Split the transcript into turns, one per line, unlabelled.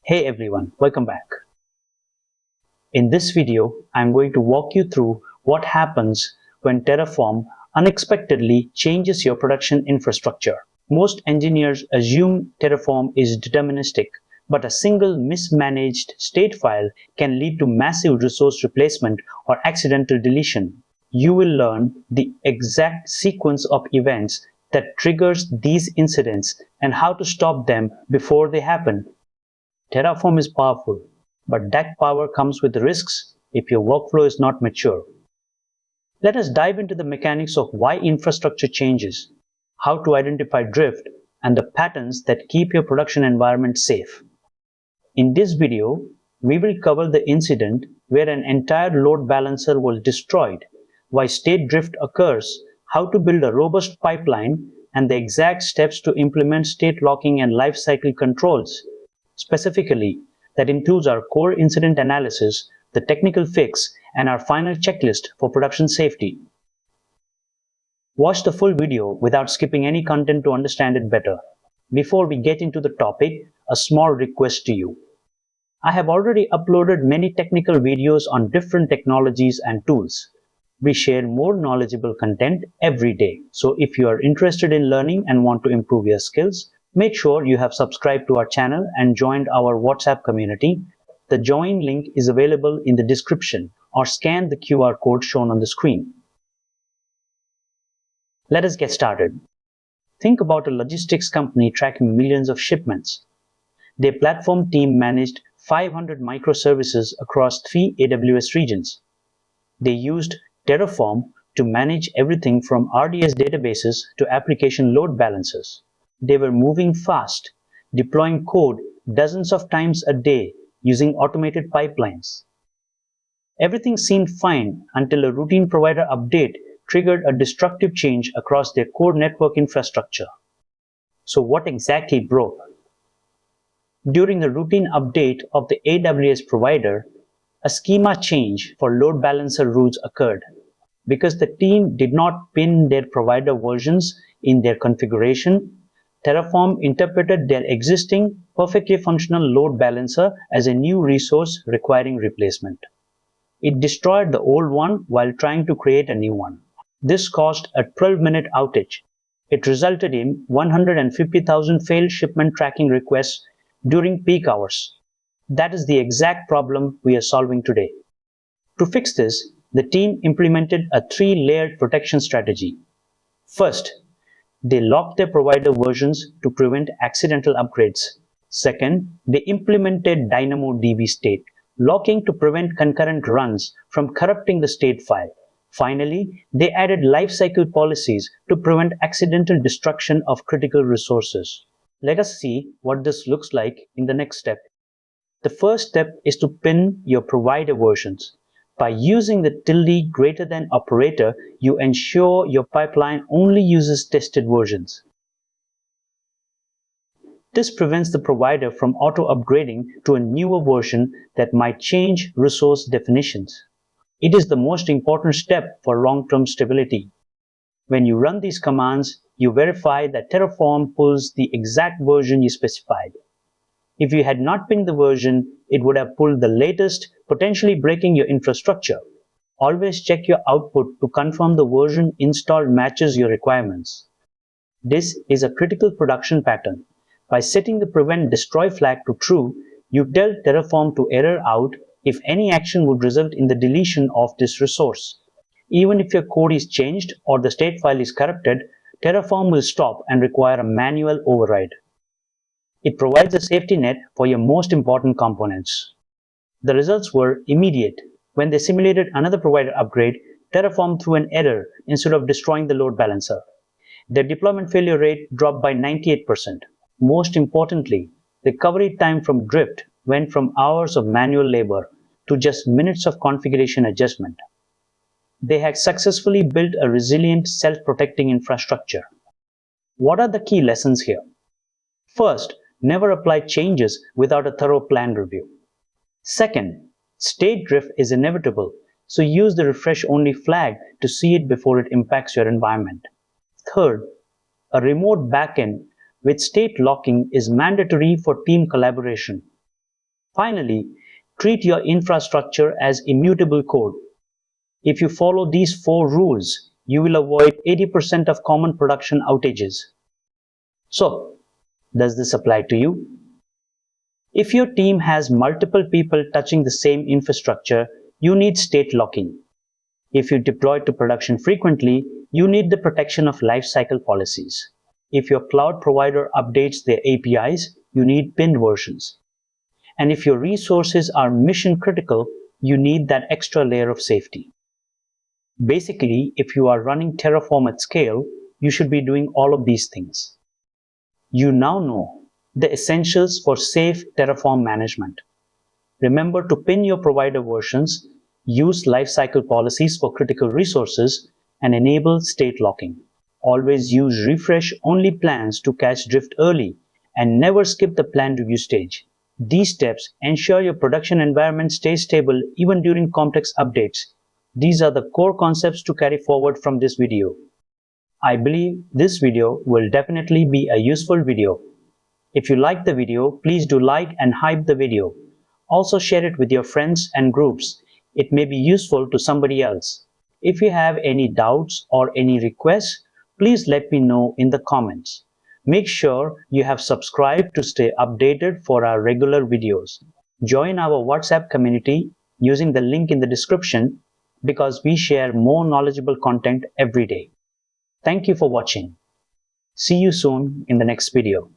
Hey everyone, welcome back. In this video, I'm going to walk you through what happens when Terraform unexpectedly changes your production infrastructure. Most engineers assume Terraform is deterministic, but a single mismanaged state file can lead to massive resource replacement or accidental deletion. You will learn the exact sequence of events that triggers these incidents and how to stop them before they happen. Terraform is powerful, but that power comes with risks if your workflow is not mature. Let us dive into the mechanics of why infrastructure changes, how to identify drift, and the patterns that keep your production environment safe. In this video, we will cover the incident where an entire load balancer was destroyed, why state drift occurs, how to build a robust pipeline, and the exact steps to implement state locking and lifecycle controls. Specifically, that includes our core incident analysis, the technical fix, and our final checklist for production safety. Watch the full video without skipping any content to understand it better. Before we get into the topic, a small request to you. I have already uploaded many technical videos on different technologies and tools. We share more knowledgeable content every day. So if you are interested in learning and want to improve your skills, make sure you have subscribed to our channel and joined our WhatsApp community. The join link is available in the description or scan the QR code shown on the screen. Let us get started. Think about a logistics company tracking millions of shipments. Their platform team managed 500 microservices across 3 AWS regions. They used Terraform to manage everything from RDS databases to application load balancers. They were moving fast, deploying code dozens of times a day using automated pipelines. Everything seemed fine until a routine provider update triggered a destructive change across their core network infrastructure. So what exactly broke? During the routine update of the AWS provider, a schema change for load balancer rules occurred. Because the team did not pin their provider versions in their configuration, Terraform interpreted their existing, perfectly functional load balancer as a new resource requiring replacement. It destroyed the old one while trying to create a new one. This caused a 12-minute outage. It resulted in 150,000 failed shipment tracking requests during peak hours. That is the exact problem we are solving today. To fix this, the team implemented a 3-layered protection strategy. First, they locked their provider versions to prevent accidental upgrades. Second, they implemented DynamoDB state locking to prevent concurrent runs from corrupting the state file. Finally, they added lifecycle policies to prevent accidental destruction of critical resources. Let us see what this looks like in the next step. The first step is to pin your provider versions. By using the ~= operator, you ensure your pipeline only uses tested versions. This prevents the provider from auto-upgrading to a newer version that might change resource definitions. It is the most important step for long-term stability. When you run these commands, you verify that Terraform pulls the exact version you specified. If you had not pinned the version, it would have pulled the latest, potentially breaking your infrastructure. Always check your output to confirm the version installed matches your requirements. This is a critical production pattern. By setting the prevent destroy flag to true, you tell Terraform to error out if any action would result in the deletion of this resource. Even if your code is changed or the state file is corrupted, Terraform will stop and require a manual override. It provides a safety net for your most important components. The results were immediate. When they simulated another provider upgrade, Terraform threw an error instead of destroying the load balancer. Their deployment failure rate dropped by 98%. Most importantly, recovery time from drift went from hours of manual labor to just minutes of configuration adjustment. They had successfully built a resilient, self-protecting infrastructure. What are the key lessons here? First, never apply changes without a thorough plan review. Second, state drift is inevitable, so use the refresh-only flag to see it before it impacts your environment. Third, a remote backend with state locking is mandatory for team collaboration. Finally, treat your infrastructure as immutable code. If you follow these 4 rules, you will avoid 80% of common production outages. So, does this apply to you? If your team has multiple people touching the same infrastructure, you need state locking. If you deploy to production frequently, you need the protection of lifecycle policies. If your cloud provider updates their APIs, you need pinned versions. And if your resources are mission critical, you need that extra layer of safety. Basically, if you are running Terraform at scale, you should be doing all of these things. You now know the essentials for safe Terraform management. Remember to pin your provider versions, use lifecycle policies for critical resources, and enable state locking. Always use refresh-only plans to catch drift early, and never skip the plan review stage. These steps ensure your production environment stays stable even during complex updates. These are the core concepts to carry forward from this video. I believe this video will definitely be a useful video. If you like the video, please do like and hype the video. Also share it with your friends and groups. It may be useful to somebody else. If you have any doubts or any requests, please let me know in the comments. Make sure you have subscribed to stay updated for our regular videos. Join our WhatsApp community using the link in the description because we share more knowledgeable content every day. Thank you for watching. See you soon in the next video.